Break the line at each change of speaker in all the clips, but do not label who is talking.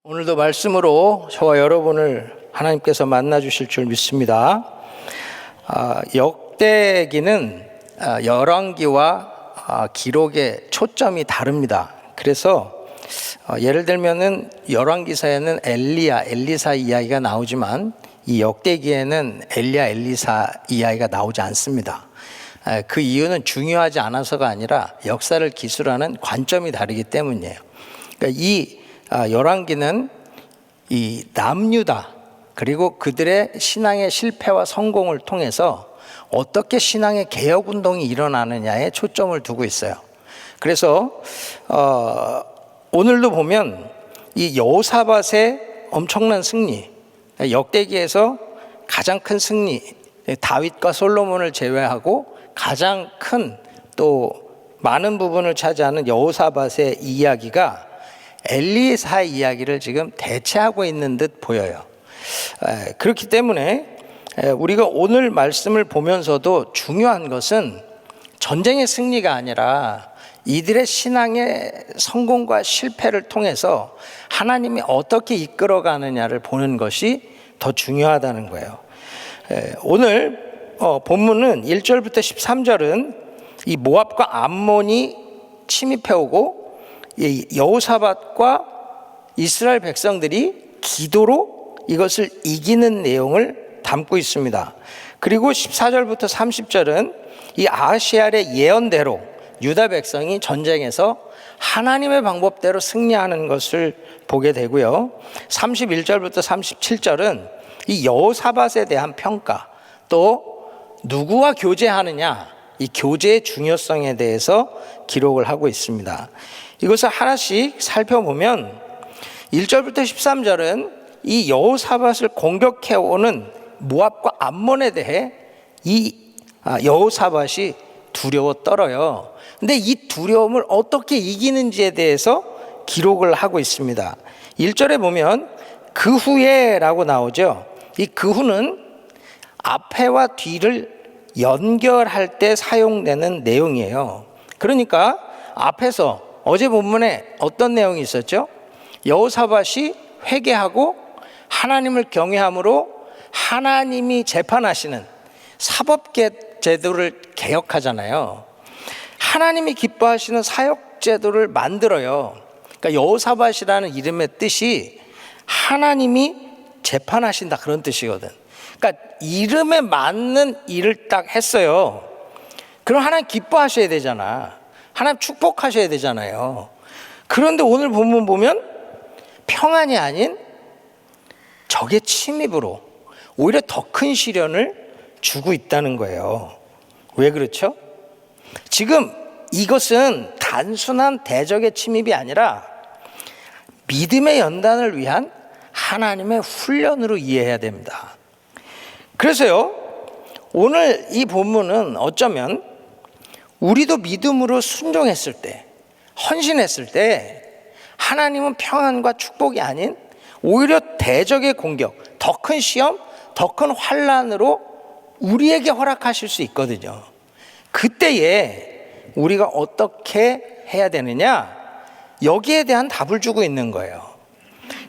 오늘도 말씀으로 저와 여러분을 하나님께서 만나 주실 줄 믿습니다. 역대기는 열왕기와 기록의 초점이 다릅니다. 그래서 예를 들면은 열왕기사에는 엘리사 이야기가 나오지만 이 역대기에는 엘리사 이야기가 나오지 않습니다. 그 이유는 중요하지 않아서가 아니라 역사를 기술하는 관점이 다르기 때문이에요. 그러니까 이 열왕기는 이 남유다 그리고 그들의 신앙의 실패와 성공을 통해서 어떻게 신앙의 개혁운동이 일어나느냐에 초점을 두고 있어요. 그래서 오늘도 보면 이 여호사밧의 엄청난 승리, 역대기에서 가장 큰 승리, 다윗과 솔로몬을 제외하고 가장 큰 또 많은 부분을 차지하는 여호사밧의 이야기가 엘리사 이야기를 지금 대체하고 있는 듯 보여요. 그렇기 때문에 우리가 오늘 말씀을 보면서도 중요한 것은 전쟁의 승리가 아니라 이들의 신앙의 성공과 실패를 통해서 하나님이 어떻게 이끌어가느냐를 보는 것이 더 중요하다는 거예요. 오늘 본문은 1절부터 13절은 이 모압과 암몬이 침입해오고 여호사밧과 이스라엘 백성들이 기도로 이것을 이기는 내용을 담고 있습니다. 그리고 14절부터 30절은 이 아하시알의 예언대로 유다 백성이 전쟁에서 하나님의 방법대로 승리하는 것을 보게 되고요. 31절부터 37절은 이 여호사밧에 대한 평가, 또 누구와 교제하느냐, 이 교제의 중요성에 대해서 기록을 하고 있습니다. 이것을 하나씩 살펴보면 1절부터 13절은 이 여호사밧을 공격해오는 모압과 암몬에 대해 이 여호사밧이 두려워 떨어요. 근데 이 두려움을 어떻게 이기는지에 대해서 기록을 하고 있습니다. 1절에 보면 그 후에 라고 나오죠. 이 그 후는 앞에와 뒤를 연결할 때 사용되는 내용이에요. 그러니까 앞에서 어제 본문에 어떤 내용이 있었죠? 여호사밧이 회개하고 하나님을 경외함으로 하나님이 재판하시는 사법계 제도를 개혁하잖아요. 하나님이 기뻐하시는 사역 제도를 만들어요. 그러니까 여호사밧이라는 이름의 뜻이 하나님이 재판하신다 그런 뜻이거든. 그러니까 이름에 맞는 일을 딱 했어요. 그럼 하나님 기뻐하셔야 되잖아. 하나님 축복하셔야 되잖아요. 그런데 오늘 본문 보면 평안이 아닌 적의 침입으로 오히려 더 큰 시련을 주고 있다는 거예요. 왜 그렇죠? 지금 이것은 단순한 대적의 침입이 아니라 믿음의 연단을 위한 하나님의 훈련으로 이해해야 됩니다. 그래서요, 오늘 이 본문은 어쩌면 우리도 믿음으로 순종했을 때, 헌신했을 때 하나님은 평안과 축복이 아닌 오히려 대적의 공격, 더 큰 시험, 더 큰 환난으로 우리에게 허락하실 수 있거든요. 그때에 우리가 어떻게 해야 되느냐? 여기에 대한 답을 주고 있는 거예요.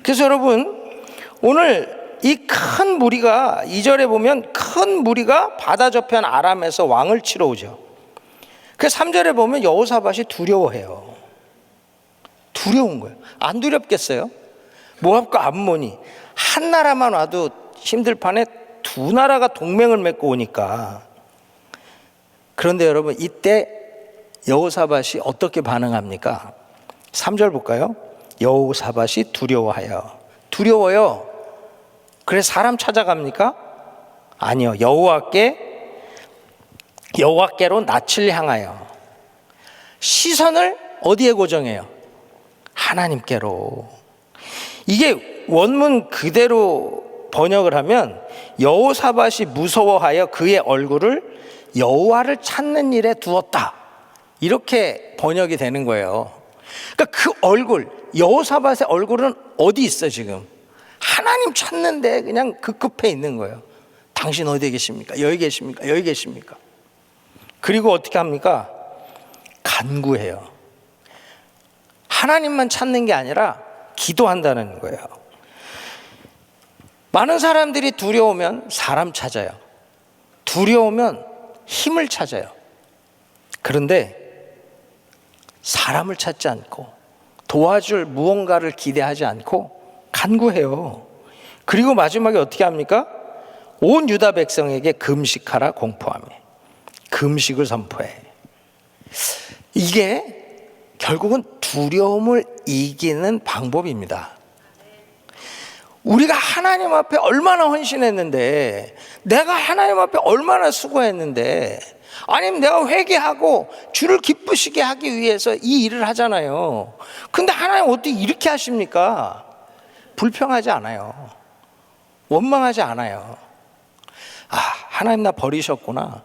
그래서 여러분, 오늘 이 큰 무리가 2절에 보면 큰 무리가 바다 저편 아람에서 왕을 치러 오죠. 그 3절에 보면 여호사밧이 두려워해요. 두려운 거예요. 안 두렵겠어요? 모압과 암몬이 한 나라만 와도 힘들 판에 두 나라가 동맹을 맺고 오니까. 그런데 여러분, 이때 여호사밧이 어떻게 반응합니까? 3절 볼까요? 여호사밧이 두려워요. 그래서 사람 찾아갑니까? 아니요. 여호와께로 낯을 향하여 시선을 어디에 고정해요? 하나님께로. 이게 원문 그대로 번역을 하면 여호사밧이 무서워하여 그의 얼굴을 여호와를 찾는 일에 두었다, 이렇게 번역이 되는 거예요. 그러니까 그 얼굴, 여호사밧의 얼굴은 어디 있어 지금? 하나님 찾는데 그냥 그 끝에 있는 거예요. 당신 어디에 계십니까? 여기 계십니까? 여기 계십니까? 그리고 어떻게 합니까? 간구해요. 하나님만 찾는 게 아니라 기도한다는 거예요. 많은 사람들이 두려우면 사람 찾아요. 두려우면 힘을 찾아요. 그런데 사람을 찾지 않고 도와줄 무언가를 기대하지 않고 간구해요. 그리고 마지막에 어떻게 합니까? 온 유다 백성에게 금식하라 공포하며 금식을 선포해. 이게 결국은 두려움을 이기는 방법입니다. 우리가 하나님 앞에 얼마나 헌신했는데, 내가 하나님 앞에 얼마나 수고했는데, 아니면 내가 회개하고 주를 기쁘시게 하기 위해서 이 일을 하잖아요. 근데 하나님 어떻게 이렇게 하십니까? 불평하지 않아요. 원망하지 않아요. 아, 하나님 나 버리셨구나.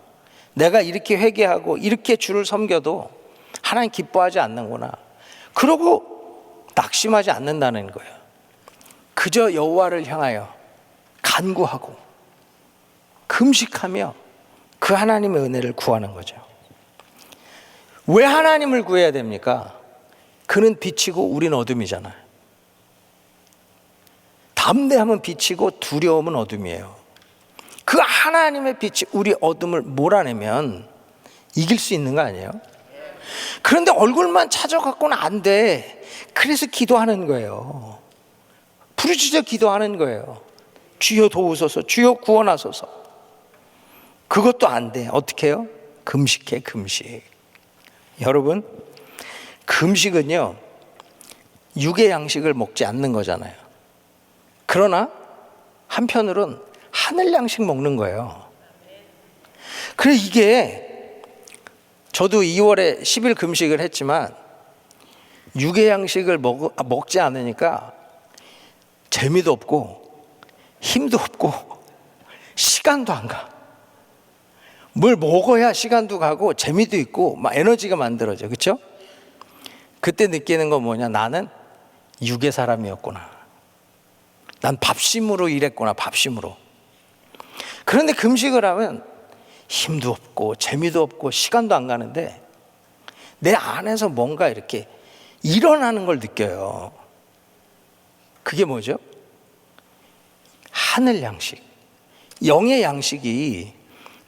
내가 이렇게 회개하고 이렇게 주를 섬겨도 하나님 기뻐하지 않는구나. 그러고 낙심하지 않는다는 거예요. 그저 여호와를 향하여 간구하고 금식하며 그 하나님의 은혜를 구하는 거죠. 왜 하나님을 구해야 됩니까? 그는 빛이고 우린 어둠이잖아요. 담대함은 빛이고 두려움은 어둠이에요. 그 하나님의 빛이 우리 어둠을 몰아내면 이길 수 있는 거 아니에요? 그런데 얼굴만 찾아갖고는 안 돼. 그래서 기도하는 거예요. 부르짖어 기도하는 거예요. 주여 도우소서, 주여 구원하소서. 그것도 안 돼. 어떻게 해요? 금식해, 금식. 여러분, 금식은요, 육의 양식을 먹지 않는 거잖아요. 그러나 한편으론 하늘 양식 먹는 거예요. 그래, 이게 저도 2월에 10일 금식을 했지만 육의 양식을 먹지 않으니까 재미도 없고 힘도 없고 시간도 안 가. 뭘 먹어야 시간도 가고 재미도 있고 막 에너지가 만들어져. 그렇죠? 그때 느끼는 건 뭐냐? 나는 육의 사람이었구나. 난 밥심으로 일했구나. 밥심으로. 그런데 금식을 하면 힘도 없고 재미도 없고 시간도 안 가는데 내 안에서 뭔가 이렇게 일어나는 걸 느껴요. 그게 뭐죠? 하늘 양식, 영의 양식이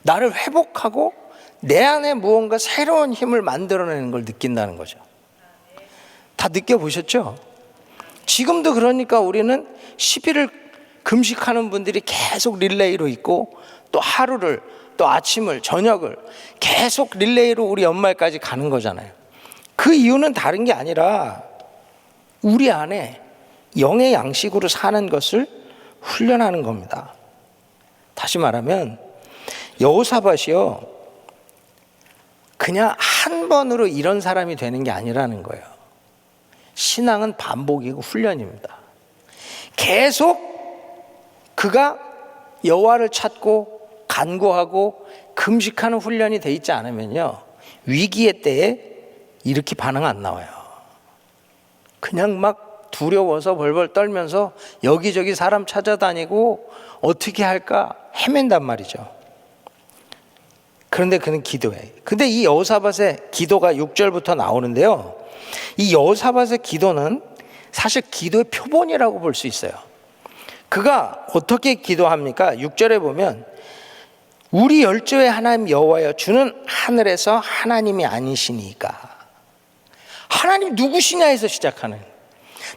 나를 회복하고 내 안에 무언가 새로운 힘을 만들어내는 걸 느낀다는 거죠. 다 느껴보셨죠? 지금도 그러니까 우리는 10일을 금식하는 분들이 계속 릴레이로 있고 또 하루를 또 아침을 저녁을 계속 릴레이로 우리 연말까지 가는 거잖아요. 그 이유는 다른 게 아니라 우리 안에 영의 양식으로 사는 것을 훈련하는 겁니다. 다시 말하면 여호사밧이요, 그냥 한 번으로 이런 사람이 되는 게 아니라는 거예요. 신앙은 반복이고 훈련입니다. 계속 그가 여호와를 찾고 간구하고 금식하는 훈련이 돼 있지 않으면요, 위기의 때에 이렇게 반응 안 나와요. 그냥 막 두려워서 벌벌 떨면서 여기저기 사람 찾아다니고 어떻게 할까 헤맨단 말이죠. 그런데 그는 기도해. 근데 이 여호사밧의 기도가 6절부터 나오는데요, 이 여호사밧의 기도는 사실 기도의 표본이라고 볼 수 있어요. 그가 어떻게 기도합니까? 6절에 보면 우리 열조의 하나님 여호와여, 주는 하늘에서 하나님이 아니시니까. 하나님 누구시냐 해서 시작하는,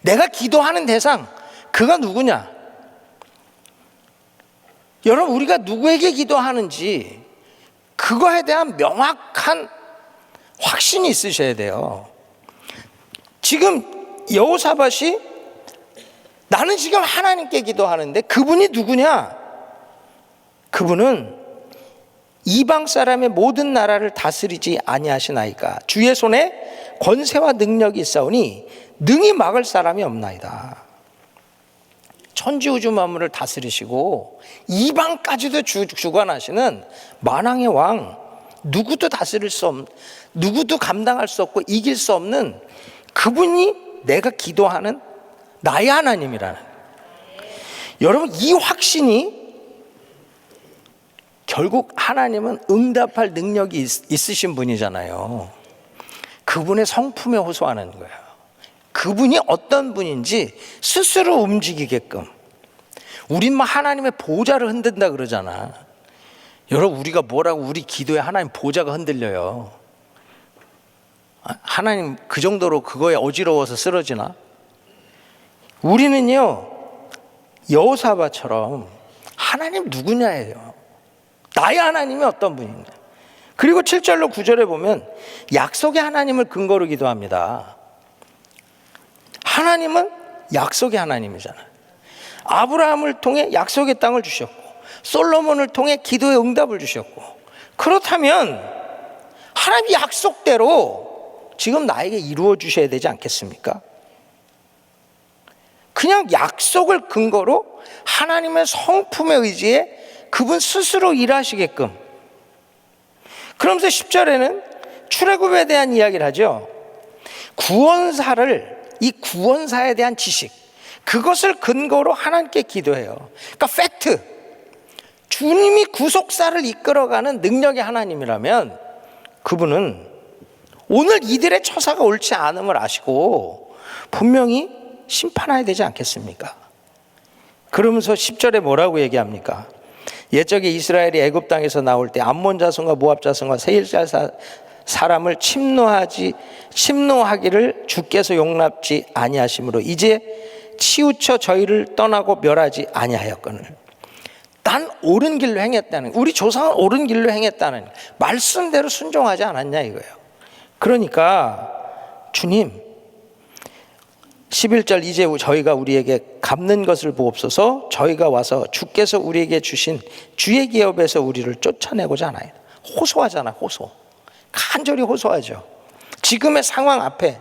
내가 기도하는 대상, 그가 누구냐? 여러분, 우리가 누구에게 기도하는지 그거에 대한 명확한 확신이 있으셔야 돼요. 지금 여호사밧이 나는 지금 하나님께 기도하는데 그분이 누구냐? 그분은 이방 사람의 모든 나라를 다스리지 아니하시나이까. 주의 손에 권세와 능력이 있사오니 능히 막을 사람이 없나이다. 천지우주 만물을 다스리시고 이방까지도 주관하시는 만왕의 왕, 누구도 다스릴 수 없는, 누구도 감당할 수 없고 이길 수 없는 그분이 내가 기도하는 나의 하나님이라는. 여러분, 이 확신이 결국 하나님은 응답할 능력이 있으신 분이잖아요. 그분의 성품에 호소하는 거예요. 그분이 어떤 분인지 스스로 움직이게끔. 우린 막 하나님의 보좌를 흔든다 그러잖아. 여러분, 우리가 뭐라고 우리 기도에 하나님 보좌가 흔들려요. 하나님 그 정도로 그거에 어지러워서 쓰러지나? 우리는요, 여호사밧처럼 하나님 누구냐예요. 나의 하나님이 어떤 분이냐. 그리고 7절로 9절에 보면 약속의 하나님을 근거로 기도합니다. 하나님은 약속의 하나님이잖아요. 아브라함을 통해 약속의 땅을 주셨고, 솔로몬을 통해 기도의 응답을 주셨고, 그렇다면 하나님 약속대로 지금 나에게 이루어 주셔야 되지 않겠습니까? 그냥 약속을 근거로 하나님의 성품에 의지해 그분 스스로 일하시게끔. 그러면서 10절에는 출애굽에 대한 이야기를 하죠. 이 구원사에 대한 지식, 그것을 근거로 하나님께 기도해요. 그러니까 팩트, 주님이 구속사를 이끌어가는 능력의 하나님이라면 그분은 오늘 이들의 처사가 옳지 않음을 아시고 분명히 심판해야 되지 않겠습니까? 그러면서 10절에 뭐라고 얘기합니까? 옛적에 이스라엘이 애굽 땅에서 나올 때 암몬 자손과 모압 자손과 세일 사람을 침노하기를 주께서 용납지 아니하심으로 이제 치우쳐 저희를 떠나고 멸하지 아니하였거늘. 난 옳은 길로 행했다는, 우리 조상은 옳은 길로 행했다는 말씀대로 순종하지 않았냐 이거예요. 그러니까 주님 11절, 이제 저희가 우리에게 갚는 것을 보옵소서. 저희가 와서 주께서 우리에게 주신 주의 기업에서 우리를 쫓아내고자 하나이다. 호소하잖아. 호소, 간절히 호소하죠. 지금의 상황 앞에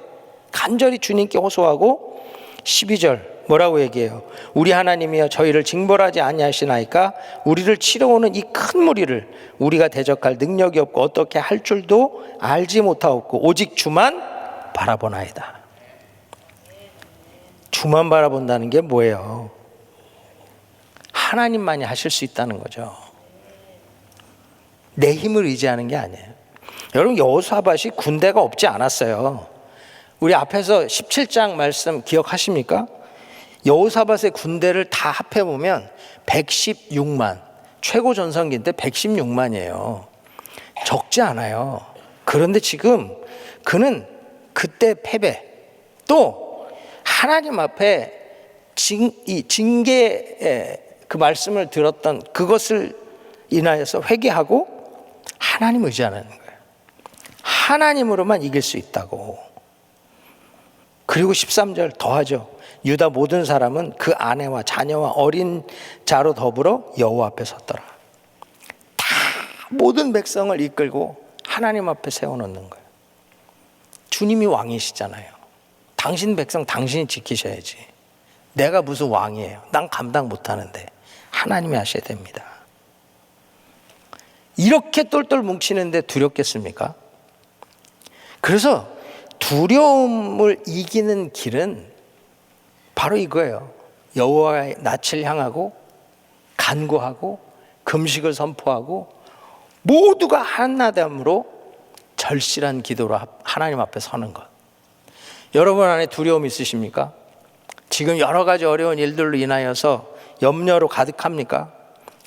간절히 주님께 호소하고 12절 뭐라고 얘기해요? 우리 하나님이여 저희를 징벌하지 아니하시나이까? 우리를 치러오는 이 큰 무리를 우리가 대적할 능력이 없고 어떻게 할 줄도 알지 못하옵고 오직 주만 바라보나이다. 주만 바라본다는 게 뭐예요? 하나님만이 하실 수 있다는 거죠. 내 힘을 의지하는 게 아니에요. 여러분, 여호사밧이 군대가 없지 않았어요. 우리 앞에서 17장 말씀 기억하십니까? 여호사밧의 군대를 다 합해보면 116만, 최고 전성기인데 116만이에요. 적지 않아요. 그런데 지금 그는 그때 패배, 또 하나님 앞에 징계의 그 말씀을 들었던 그것을 인하여서 회개하고 하나님 의지하는 거예요. 하나님으로만 이길 수 있다고. 그리고 13절 더하죠. 유다 모든 사람은 그 아내와 자녀와 어린 자로 더불어 여호와 앞에 섰더라. 다 모든 백성을 이끌고 하나님 앞에 세워놓는 거예요. 주님이 왕이시잖아요. 당신 백성 당신이 지키셔야지. 내가 무슨 왕이에요? 난 감당 못하는데. 하나님이 하셔야 됩니다. 이렇게 똘똘 뭉치는데 두렵겠습니까? 그래서 두려움을 이기는 길은 바로 이거예요. 여호와의 낯을 향하고 간구하고 금식을 선포하고 모두가 한나담으로 절실한 기도로 하나님 앞에 서는 것. 여러분 안에 두려움 있으십니까? 지금 여러 가지 어려운 일들로 인하여서 염려로 가득합니까?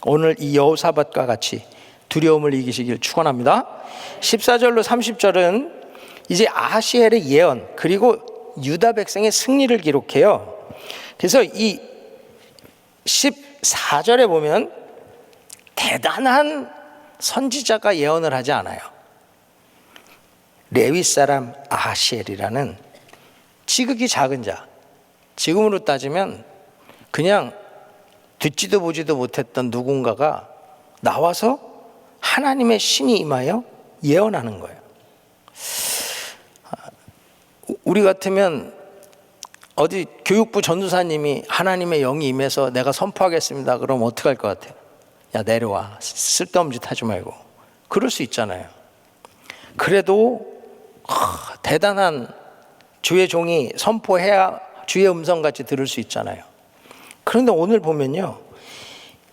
오늘 이 여호사밧과 같이 두려움을 이기시길 축원합니다. 14절로 30절은 이제 아하시엘의 예언 그리고 유다 백성의 승리를 기록해요. 그래서 이 14절에 보면 대단한 선지자가 예언을 하지 않아요. 레위 사람 아하시엘이라는 지극히 작은 자, 지금으로 따지면 그냥 듣지도 보지도 못했던 누군가가 나와서 하나님의 신이 임하여 예언하는 거예요. 우리 같으면 어디 교육부 전도사님이 하나님의 영이 임해서 내가 선포하겠습니다. 그럼 어떻게 할 것 같아요? 야, 내려와. 쓸데없는 짓 하지 말고. 그럴 수 있잖아요. 그래도 대단한 주의 종이 선포해야 주의 음성같이 들을 수 있잖아요. 그런데 오늘 보면요,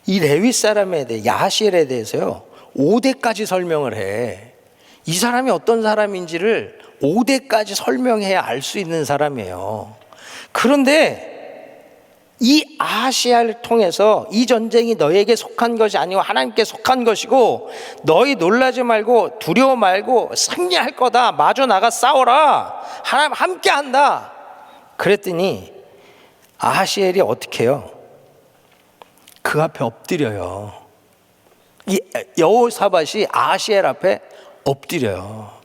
이 레위 사람에 대해 야하시엘에 대해서요 5대까지 설명을 해. 이 사람이 어떤 사람인지를 5대까지 설명해야 알 수 있는 사람이에요. 그런데 이 아하시야를 통해서 이 전쟁이 너에게 속한 것이 아니고 하나님께 속한 것이고 너희 놀라지 말고 두려워 말고 승리할 거다. 마주 나가 싸워라. 하나님 함께 한다. 그랬더니 아하시엘이 어떻게 해요? 그 앞에 엎드려요. 이 여호사밧이 아하시엘 앞에 엎드려요.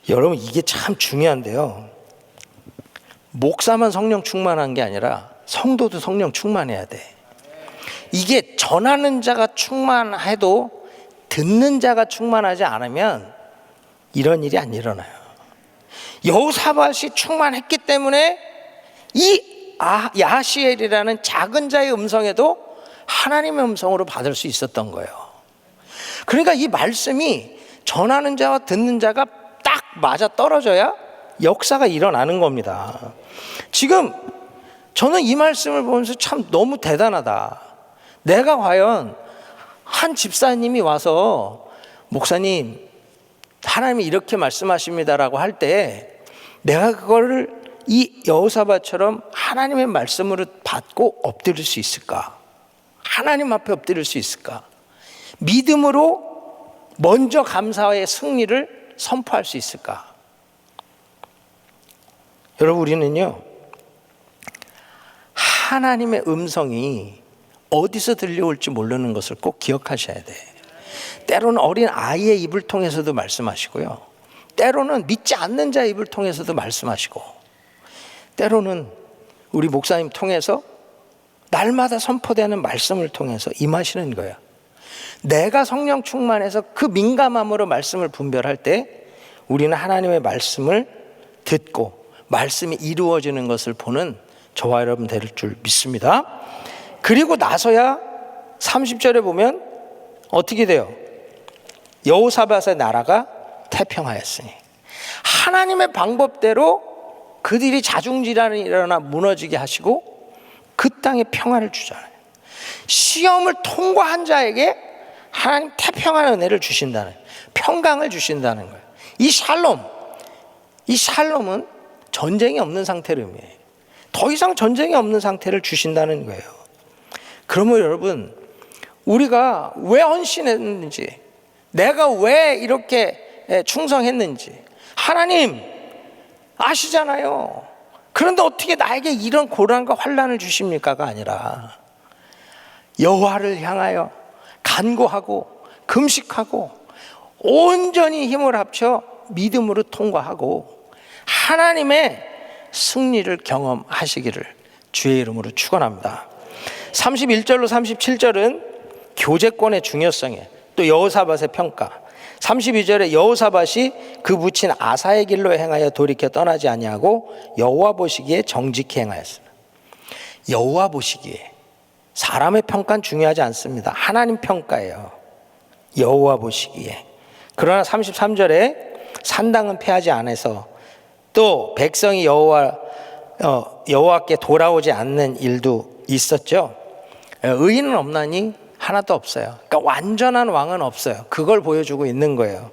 여러분 이게 참 중요한데요. 목사만 성령 충만한 게 아니라 성도도 성령 충만해야 돼. 이게 전하는 자가 충만해도 듣는 자가 충만하지 않으면 이런 일이 안 일어나요. 여호사밧이 충만했기 때문에 이 야하시엘이라는 작은 자의 음성에도 하나님의 음성으로 받을 수 있었던 거예요. 그러니까 이 말씀이 전하는 자와 듣는 자가 딱 맞아 떨어져야 역사가 일어나는 겁니다. 지금 저는 이 말씀을 보면서 참 너무 대단하다. 내가 과연 한 집사님이 와서 목사님 하나님이 이렇게 말씀하십니다라고 할 때 내가 그거를 이 여호사밧처럼 하나님의 말씀으로 받고 엎드릴 수 있을까? 하나님 앞에 엎드릴 수 있을까? 믿음으로 먼저 감사의 승리를 선포할 수 있을까? 여러분 우리는요 하나님의 음성이 어디서 들려올지 모르는 것을 꼭 기억하셔야 돼. 때로는 어린 아이의 입을 통해서도 말씀하시고요, 때로는 믿지 않는 자의 입을 통해서도 말씀하시고, 때로는 우리 목사님 통해서 날마다 선포되는 말씀을 통해서 임하시는 거예요. 내가 성령 충만해서 그 민감함으로 말씀을 분별할 때 우리는 하나님의 말씀을 듣고 말씀이 이루어지는 것을 보는 저와 여러분 될 줄 믿습니다. 그리고 나서야 30절에 보면 어떻게 돼요? 여호사밧의 나라가 태평하였으니, 하나님의 방법대로 그들이 자중질환이 일어나 무너지게 하시고 그 땅에 평화를 주잖아요. 시험을 통과한 자에게 하나님 태평한 은혜를 주신다는, 평강을 주신다는 거예요. 이 샬롬은 전쟁이 없는 상태를 의미해요. 더 이상 전쟁이 없는 상태를 주신다는 거예요. 그러면 여러분 우리가 왜 헌신했는지, 내가 왜 이렇게 충성했는지 하나님 아시잖아요. 그런데 어떻게 나에게 이런 고난과 환난을 주십니까가 아니라 여호와를 향하여 간구하고 금식하고 온전히 힘을 합쳐 믿음으로 통과하고 하나님의 승리를 경험하시기를 주의 이름으로 축원합니다. 31절로 37절은 교제권의 중요성에 또 여호사밧의 평가. 32절에 여호사밧이 그 묻힌 아사의 길로 행하여 돌이켜 떠나지 아니하고 여호와 보시기에 정직히 행하였습니다. 여호와 보시기에, 사람의 평가는 중요하지 않습니다. 하나님 평가예요. 여호와 보시기에. 그러나 33절에 산당은 패하지 않아서 또 백성이 여호와께 돌아오지 않는 일도 있었죠. 의인은 없나니 하나도 없어요. 그러니까 완전한 왕은 없어요. 그걸 보여주고 있는 거예요.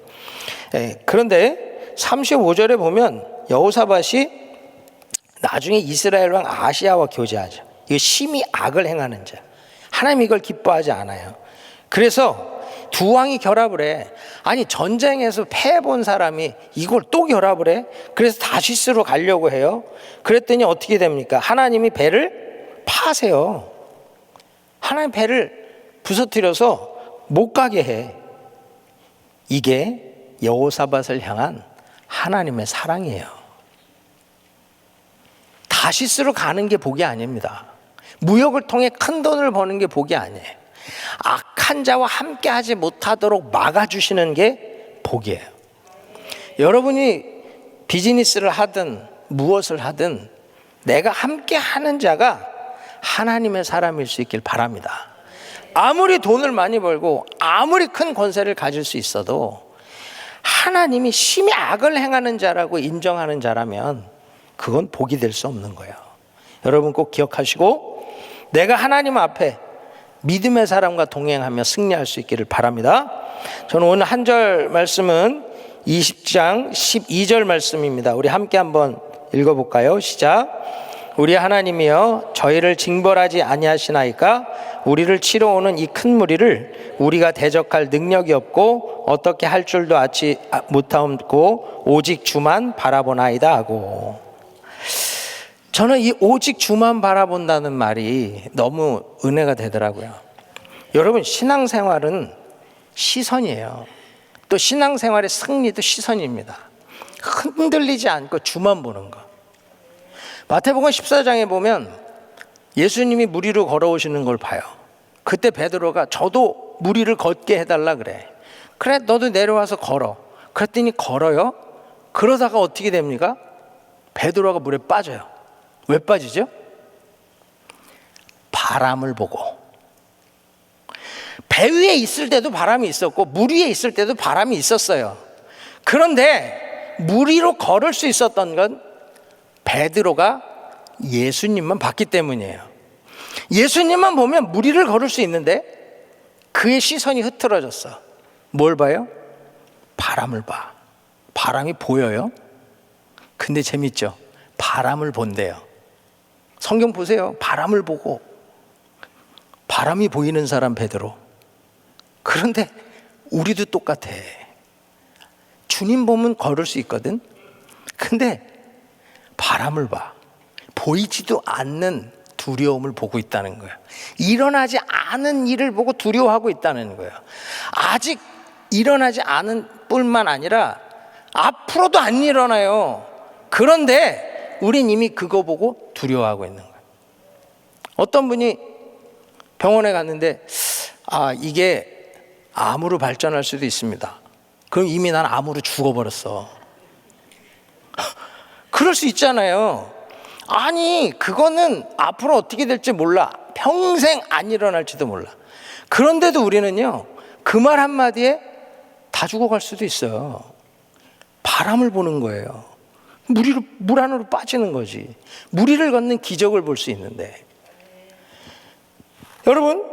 그런데 35절에 보면 여호사밧이 나중에 이스라엘 왕 아시야와 교제하죠. 이거 심히 악을 행하는 자, 하나님 이걸 기뻐하지 않아요. 그래서 두 왕이 결합을 해. 아니 전쟁에서 패해본 사람이 이걸 또 결합을 해? 그래서 다시스로 가려고 해요. 그랬더니 어떻게 됩니까? 하나님이 배를 파세요. 하나님 배를 부서뜨려서 못 가게 해. 이게 여호사밧을 향한 하나님의 사랑이에요. 다시스로 가는 게 복이 아닙니다. 무역을 통해 큰 돈을 버는 게 복이 아니에요. 악한 자와 함께 하지 못하도록 막아주시는 게 복이에요. 여러분이 비즈니스를 하든 무엇을 하든 내가 함께 하는 자가 하나님의 사람일 수 있길 바랍니다. 아무리 돈을 많이 벌고 아무리 큰 권세를 가질 수 있어도 하나님이 심히 악을 행하는 자라고 인정하는 자라면 그건 복이 될 수 없는 거예요. 여러분 꼭 기억하시고 내가 하나님 앞에 믿음의 사람과 동행하며 승리할 수 있기를 바랍니다. 저는 오늘 한 절 말씀은 20장 12절 말씀입니다. 우리 함께 한번 읽어볼까요? 시작. 우리 하나님이여 저희를 징벌하지 아니하시나이까 우리를 치러 오는 이 큰 무리를 우리가 대적할 능력이 없고 어떻게 할 줄도 알지 못하고 오직 주만 바라보나이다 하고. 저는 이 오직 주만 바라본다는 말이 너무 은혜가 되더라고요. 여러분, 신앙생활은 시선이에요. 또 신앙생활의 승리도 시선입니다. 흔들리지 않고 주만 보는 거. 마태복음 14장에 보면 예수님이 무리로 걸어오시는 걸 봐요. 그때 베드로가 저도 무리를 걷게 해달라 그래. 그래, 너도 내려와서 걸어. 그랬더니 걸어요. 그러다가 어떻게 됩니까? 베드로가 물에 빠져요. 왜 빠지죠? 바람을 보고. 배 위에 있을 때도 바람이 있었고 물 위에 있을 때도 바람이 있었어요. 그런데 물 위로 걸을 수 있었던 건 베드로가 예수님만 봤기 때문이에요. 예수님만 보면 물 위를 걸을 수 있는데 그의 시선이 흐트러졌어. 뭘 봐요? 바람을 봐. 바람이 보여요? 근데 재밌죠? 바람을 본대요. 성경 보세요. 바람을 보고. 바람이 보이는 사람 베드로. 그런데 우리도 똑같아. 주님 보면 걸을 수 있거든. 근데 바람을 봐. 보이지도 않는 두려움을 보고 있다는 거예요. 일어나지 않은 일을 보고 두려워하고 있다는 거예요. 아직 일어나지 않은 뿐만 아니라 앞으로도 안 일어나요. 그런데 우린 이미 그거 보고 두려워하고 있는 거예요. 어떤 분이 병원에 갔는데 이게 암으로 발전할 수도 있습니다. 그럼 이미 난 암으로 죽어버렸어. 그럴 수 있잖아요. 아니, 그거는 앞으로 어떻게 될지 몰라. 평생 안 일어날지도 몰라. 그런데도 우리는요, 그 말 한마디에 다 죽어갈 수도 있어요. 바람을 보는 거예요. 물 안으로 빠지는 거지. 물 위를 걷는 기적을 볼 수 있는데. 여러분,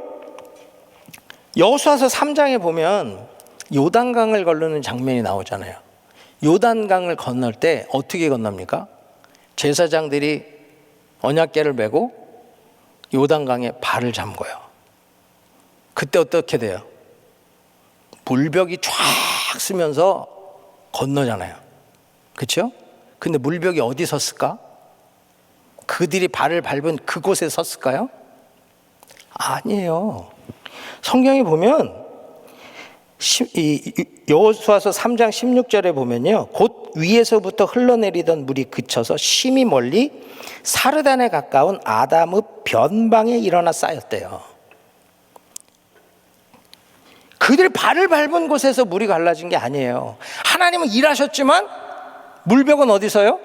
여호수아서 3장에 보면 요단강을 건너는 장면이 나오잖아요. 요단강을 건널 때 어떻게 건넙니까? 제사장들이 언약궤를 메고 요단강에 발을 잠궈요. 그때 어떻게 돼요? 물벽이 쫙 쓰면서 건너잖아요. 그렇죠? 근데 물벽이 어디 섰을까? 그들이 발을 밟은 그곳에 섰을까요? 아니에요. 성경에 보면 여호수아서 3장 16절에 보면요, 곧 위에서부터 흘러내리던 물이 그쳐서 심히 멀리 사르단에 가까운 아담의 변방에 일어나 쌓였대요. 그들 발을 밟은 곳에서 물이 갈라진 게 아니에요. 하나님은 일하셨지만 물벽은 어디서요?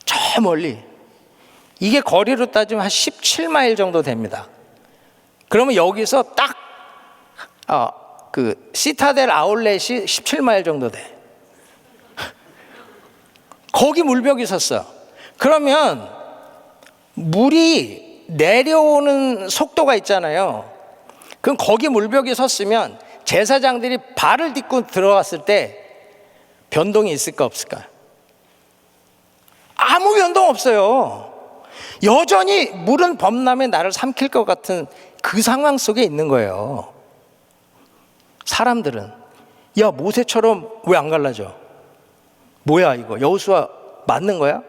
저 멀리. 이게 거리로 따지면 한 17마일 정도 됩니다. 그러면 여기서 딱 그 시타델 아울렛이 17마일 정도 돼. 거기 물벽이 섰어. 그러면 물이 내려오는 속도가 있잖아요. 그럼 거기 물벽이 섰으면 제사장들이 발을 딛고 들어갔을 때 변동이 있을까 없을까? 아무 변동 없어요. 여전히 물은 범람에 나를 삼킬 것 같은 그 상황 속에 있는 거예요. 사람들은 야, 모세처럼 왜 안 갈라져? 뭐야 이거? 여호수아 맞는 거야?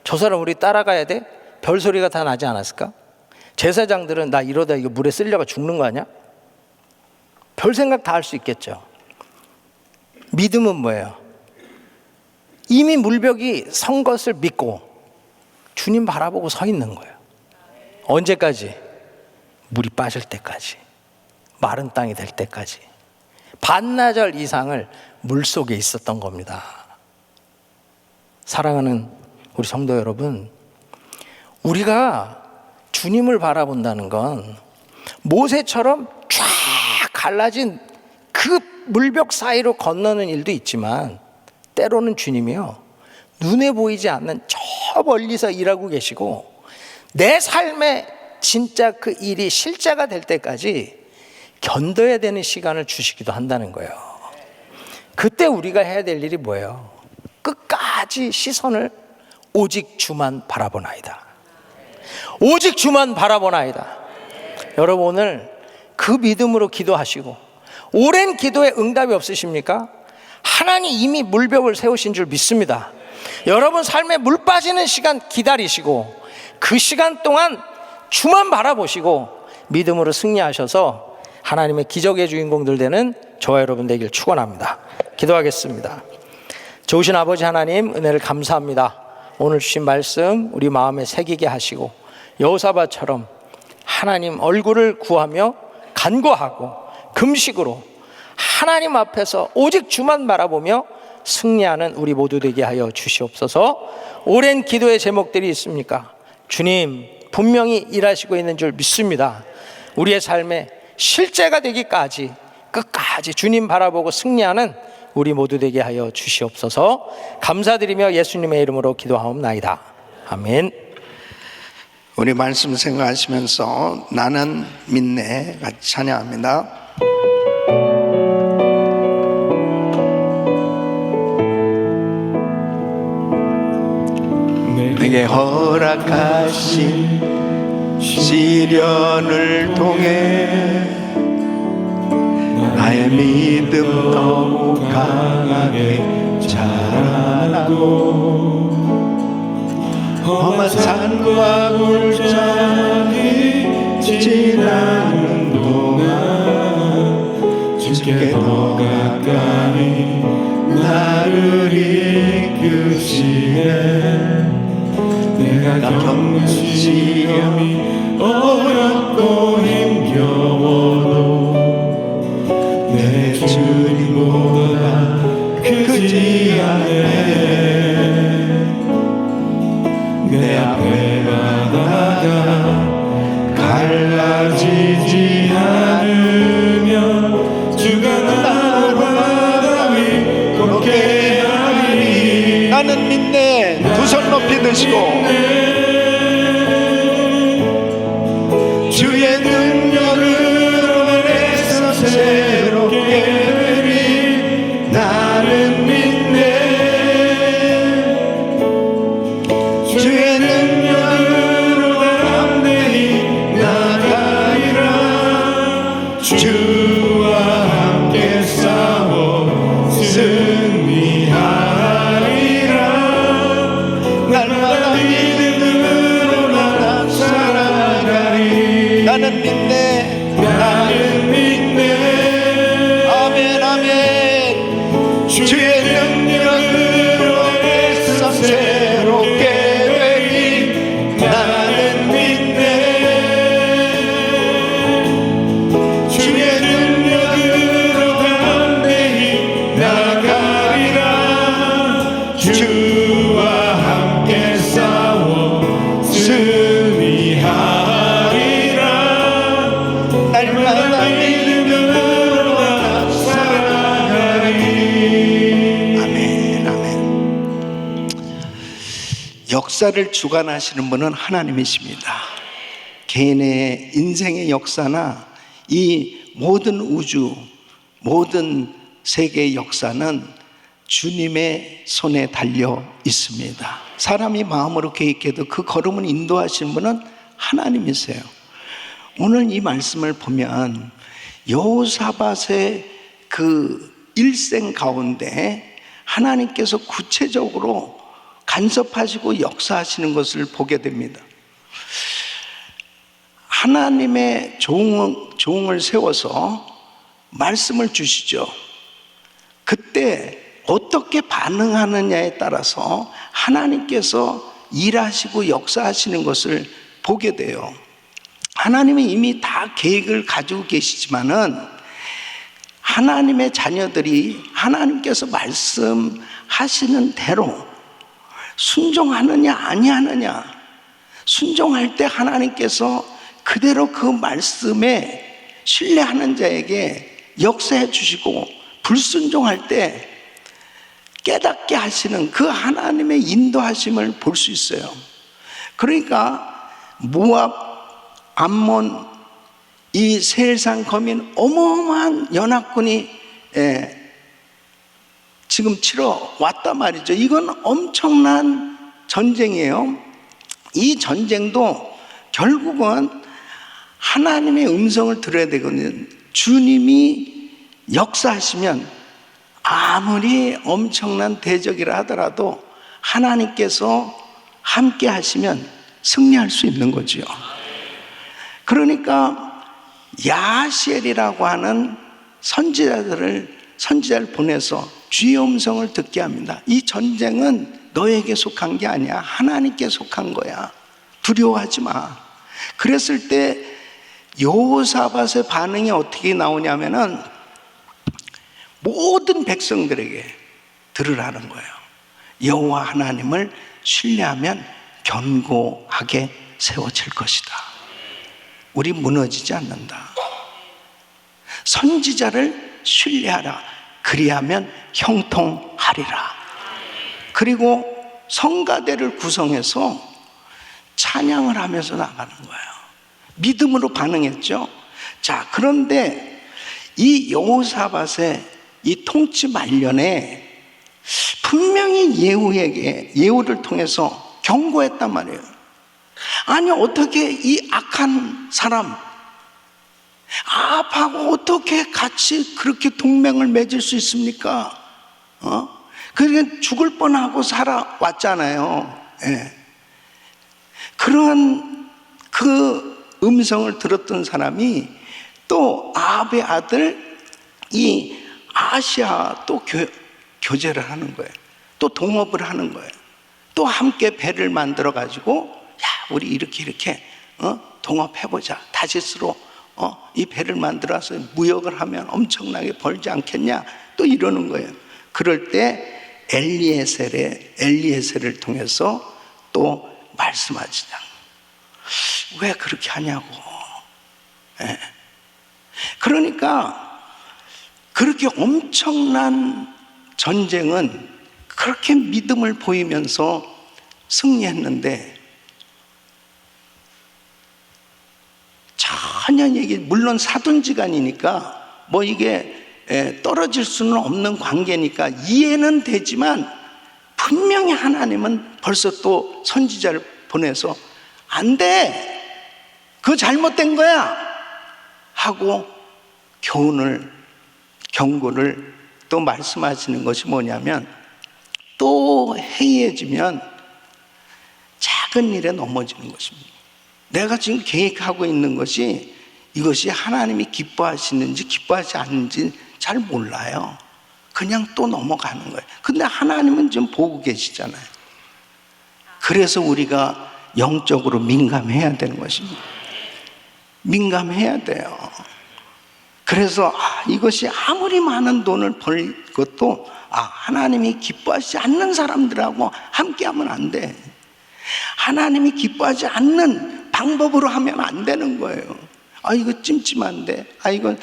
저 사람 우리 따라가야 돼? 별소리가 다 나지 않았을까? 제사장들은 나 이러다 이거 물에 쓸려가 죽는 거 아니야? 별 생각 다 할 수 있겠죠. 믿음은 뭐예요? 이미 물벽이 선 것을 믿고 주님 바라보고 서 있는 거예요. 언제까지? 물이 빠질 때까지. 마른 땅이 될 때까지. 반나절 이상을 물속에 있었던 겁니다. 사랑하는 우리 성도 여러분, 우리가 주님을 바라본다는 건 모세처럼 쫙 갈라진 그 물벽 사이로 건너는 일도 있지만 때로는 주님이요, 눈에 보이지 않는 저 멀리서 일하고 계시고 내 삶에 진짜 그 일이 실제가 될 때까지 견뎌야 되는 시간을 주시기도 한다는 거예요. 그때 우리가 해야 될 일이 뭐예요? 끝까지 시선을 오직 주만 바라보나이다. 오직 주만 바라보나이다. 여러분, 오늘 그 믿음으로 기도하시고, 오랜 기도에 응답이 없으십니까? 하나님 이미 물벽을 세우신 줄 믿습니다. 여러분 삶에 물 빠지는 시간 기다리시고, 그 시간 동안 주만 바라보시고 믿음으로 승리하셔서 하나님의 기적의 주인공들 되는 저와 여러분 되길 축원합니다. 기도하겠습니다. 좋으신 아버지 하나님, 은혜를 감사합니다. 오늘 주신 말씀 우리 마음에 새기게 하시고, 여호사밧처럼 하나님 얼굴을 구하며 간구하고 금식으로 하나님 앞에서 오직 주만 바라보며 승리하는 우리 모두 되게 하여 주시옵소서. 오랜 기도의 제목들이 있습니까? 주님 분명히 일하시고 있는 줄 믿습니다. 우리의 삶에 실제가 되기까지 끝까지 주님 바라보고 승리하는 우리 모두 되게 하여 주시옵소서. 감사드리며 예수님의 이름으로 기도하옵나이다. 아멘.
우리 말씀 생각하시면서 나는 믿네 같이 찬양합니다. 내게 허락하신 시련을 통해 나의 믿음 더욱 강하게 자라나고, 험한 산과 골짜기 지나는 동안 주께 더 가까이 나를 이끄시네. 내가 겪는 시험이 어렵고 힘겨워도 내 주님보다 크지 않네. 내 앞에 바다가 갈라지지 않으면 주가 나를 바다 위 걷게 하리. 나는 믿네. 두 손 높이 드시고 주의 능력으로 내서 새롭게 되리. 나는 믿네. 주의 능력으로 담대히 나가리라. 주와 함께 싸워 승리하리라. 날마다 믿음으로 나 살아가리. 나는 믿네. 나는 믿네. 아멘 아멘. 주의 능력으로 애써 새롭게 되리. 나는 믿네. 주의 능력으로 담대히 나가리라. 주와 함께 싸워 승리하리라. 날마다 믿음으로 나 살아가리. 아멘 아멘. 역사를 주관하시는 분은 하나님이십니다. 개인의 인생의 역사나 이 모든 우주, 모든 세계의 역사는 주님의 손에 달려 있습니다. 사람이 마음으로 계획해도 그 걸음을 인도하시는 분은 하나님이세요. 오늘 이 말씀을 보면 여호사밧의 그 일생 가운데 하나님께서 구체적으로 간섭하시고 역사하시는 것을 보게 됩니다. 하나님의 종을 세워서 말씀을 주시죠. 그때 어떻게 반응하느냐에 따라서 하나님께서 일하시고 역사하시는 것을 보게 돼요. 하나님은 이미 다 계획을 가지고 계시지만은 하나님의 자녀들이 하나님께서 말씀하시는 대로 순종하느냐 아니하느냐, 순종할 때 하나님께서 그대로 그 말씀에 신뢰하는 자에게 역사해 주시고, 불순종할 때 깨닫게 하시는 그 하나님의 인도하심을 볼 수 있어요. 그러니까 모압, 암몬, 이 세상 거민 어마어마한 연합군이
지금 치러 왔단 말이죠. 이건 엄청난 전쟁이에요. 이 전쟁도 결국은 하나님의 음성을 들어야 되거든요. 주님이 역사하시면 아무리 엄청난 대적이라 하더라도 하나님께서 함께 하시면 승리할 수 있는 거지요. 그러니까 야시엘이라고 하는 선지자를 보내서 주의 음성을 듣게 합니다. 이 전쟁은 너에게 속한 게 아니야. 하나님께 속한 거야. 두려워하지 마. 그랬을 때 여호사밧의 반응이 어떻게 나오냐면은 모든 백성들에게 들으라는 거예요. 여호와 하나님을 신뢰하면 견고하게 세워질 것이다. 우리 무너지지 않는다. 선지자를 신뢰하라. 그리하면 형통하리라. 그리고 성가대를 구성해서 찬양을 하면서 나가는 거예요. 믿음으로 반응했죠. 자, 그런데 이 여호사밧의 이 통치 말년에 분명히 예후를 통해서 경고했단 말이에요. 아니, 어떻게 이 악한 사람 아합하고 어떻게 같이 그렇게 동맹을 맺을 수 있습니까? 그러니까 죽을 뻔하고 살아왔잖아요. 예. 그런 그 음성을 들었던 사람이 또 아합의 아들 이 아하시아 또 교제를 하는 거예요. 또 동업을 하는 거예요. 또 함께 배를 만들어 가지고 야, 우리 이렇게 동업해보자. 다시스로 이 배를 만들어서 무역을 하면 엄청나게 벌지 않겠냐. 또 이러는 거예요. 그럴 때 엘리에셀을 통해서 또 말씀하시자. 왜 그렇게 하냐고. 예. 그러니까 그렇게 엄청난 전쟁은 그렇게 믿음을 보이면서 승리했는데 전혀 물론 사돈지간이니까 뭐 이게 떨어질 수는 없는 관계니까 이해는 되지만 분명히 하나님은 벌써 또 선지자를 보내서 안 돼! 그거 잘못된 거야! 하고 경고를 또 말씀하시는 것이 뭐냐면 또 해이해지면 작은 일에 넘어지는 것입니다. 내가 지금 계획하고 있는 것이 이것이 하나님이 기뻐하시는지 기뻐하지 않는지 잘 몰라요. 그냥 또 넘어가는 거예요. 근데 하나님은 지금 보고 계시잖아요. 그래서 우리가 영적으로 민감해야 되는 것입니다. 민감해야 돼요. 그래서 이것이 아무리 많은 돈을 벌 것도 하나님이 기뻐하지 않는 사람들하고 함께하면 안 돼. 하나님이 기뻐하지 않는 방법으로 하면 안 되는 거예요. 이거 찜찜한데, 이거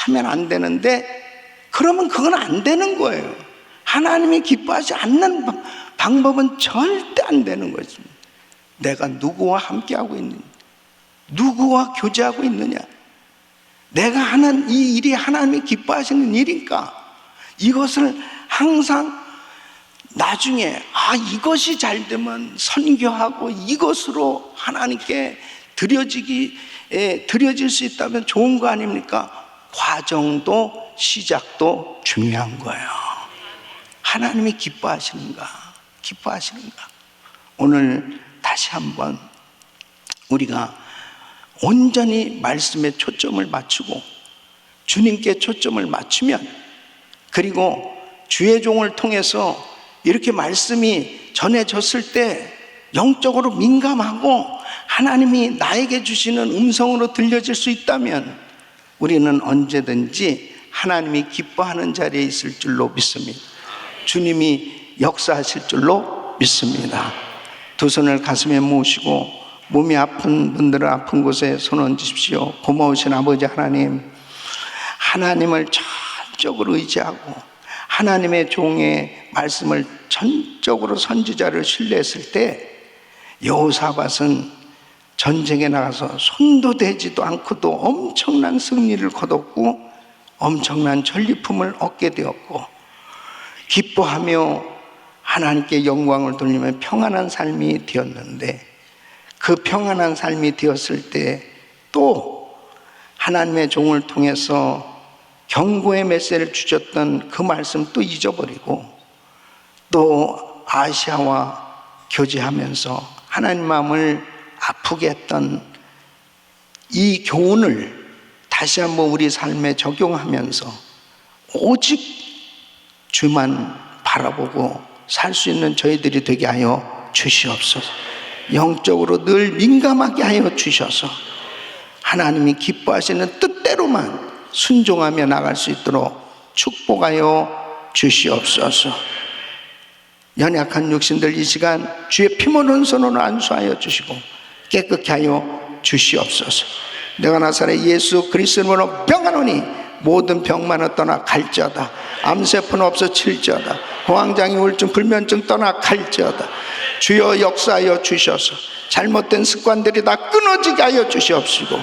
하면 안 되는데, 그러면 그건 안 되는 거예요. 하나님이 기뻐하지 않는 방법은 절대 안 되는 거지. 내가 누구와 함께하고 있느냐, 누구와 교제하고 있느냐, 내가 하는 이 일이 하나님이 기뻐하시는 일인가, 이것을 항상 나중에 이것이 잘 되면 선교하고 이것으로 하나님께 드려질 수 있다면 좋은 거 아닙니까? 과정도 시작도 중요한 거예요. 하나님이 기뻐하시는가? 오늘 다시 한번 우리가 온전히 말씀에 초점을 맞추고 주님께 초점을 맞추면, 그리고 주의 종을 통해서 이렇게 말씀이 전해졌을 때 영적으로 민감하고 하나님이 나에게 주시는 음성으로 들려질 수 있다면 우리는 언제든지 하나님이 기뻐하는 자리에 있을 줄로 믿습니다. 주님이 역사하실 줄로 믿습니다. 두 손을 가슴에 모으시고 몸이 아픈 분들은 아픈 곳에 손 얹으십시오. 고마우신 아버지 하나님, 하나님을 전적으로 의지하고 하나님의 종의 말씀을 전적으로 선지자를 신뢰했을 때 여호사밧은 전쟁에 나가서 손도 대지도 않고도 엄청난 승리를 거뒀고 엄청난 전리품을 얻게 되었고, 기뻐하며 하나님께 영광을 돌리며 평안한 삶이 되었는데, 그 평안한 삶이 되었을 때 또 하나님의 종을 통해서 경고의 메시지를 주셨던 그 말씀 또 잊어버리고, 또 아시아와 교제하면서 하나님 마음을 아프게 했던 이 교훈을 다시 한번 우리 삶에 적용하면서 오직 주만 바라보고 살 수 있는 저희들이 되게 하여 주시옵소서. 영적으로 늘 민감하게 하여 주셔서 하나님이 기뻐하시는 뜻대로만 순종하며 나갈 수 있도록 축복하여 주시옵소서. 연약한 육신들 이 시간 주의 피모는 손으로 안수하여 주시고 깨끗게 하여 주시옵소서. 내가 나사렛 예수 그리스도로 병하노니 모든 병만은 떠나 갈지어다. 암세포는 없어질지어다. 공황장애 우울증 불면증 떠나 갈지어다. 주여 역사하여 주셔서 잘못된 습관들이 다 끊어지게 하여 주시옵시고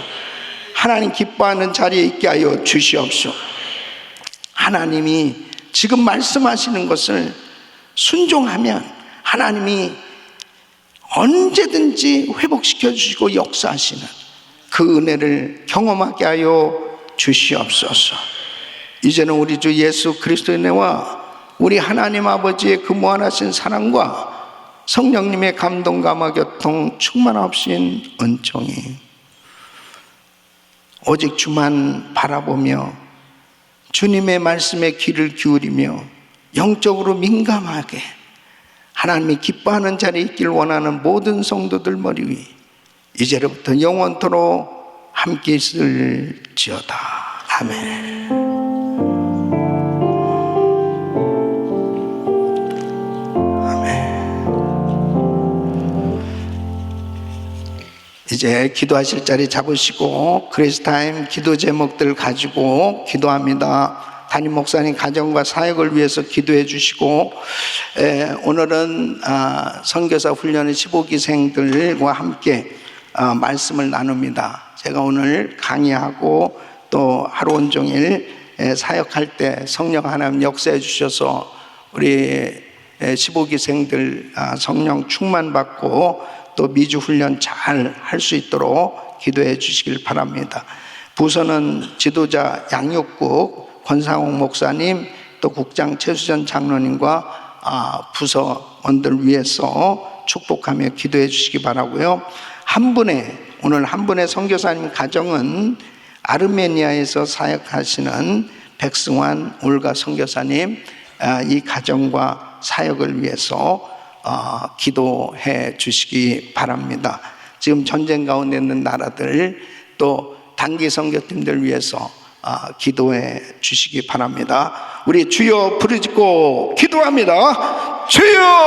하나님 기뻐하는 자리에 있게 하여 주시옵소서. 하나님이 지금 말씀하시는 것을 순종하면 하나님이 언제든지 회복시켜 주시고 역사하시는 그 은혜를 경험하게 하여 주시옵소서. 이제는 우리 주 예수 그리스도의 은혜와 우리 하나님 아버지의 그 무한하신 사랑과 성령님의 감동 감화 교통 충만하신 은총이 오직 주만 바라보며 주님의 말씀에 귀를 기울이며 영적으로 민감하게 하나님이 기뻐하는 자리에 있길 원하는 모든 성도들 머리 위 이제로부터 영원토록 함께 있을지어다. 아멘. 이제 기도하실 자리 잡으시고 그리스타임 기도 제목들 가지고 기도합니다. 담임 목사님 가정과 사역을 위해서 기도해 주시고, 오늘은 선교사 훈련의 15기생들과 함께 말씀을 나눕니다. 제가 오늘 강의하고 또 하루 온종일 사역할 때 성령 하나님 역사해 주셔서 우리 15기생들 성령 충만 받고 또 미주 훈련 잘 할 수 있도록 기도해 주시길 바랍니다. 부서는 지도자 양육국 권상홍 목사님 또 국장 최수전 장로님과 부서원들 위해서 축복하며 기도해 주시기 바라고요. 오늘 한 분의 선교사님 가정은 아르메니아에서 사역하시는 백승환 올가 선교사님, 이 가정과 사역을 위해서 기도해 주시기 바랍니다. 지금 전쟁 가운데 있는 나라들 또 단기 선교팀들 위해서 기도해 주시기 바랍니다. 우리 주여 부르짖고 기도합니다. 주여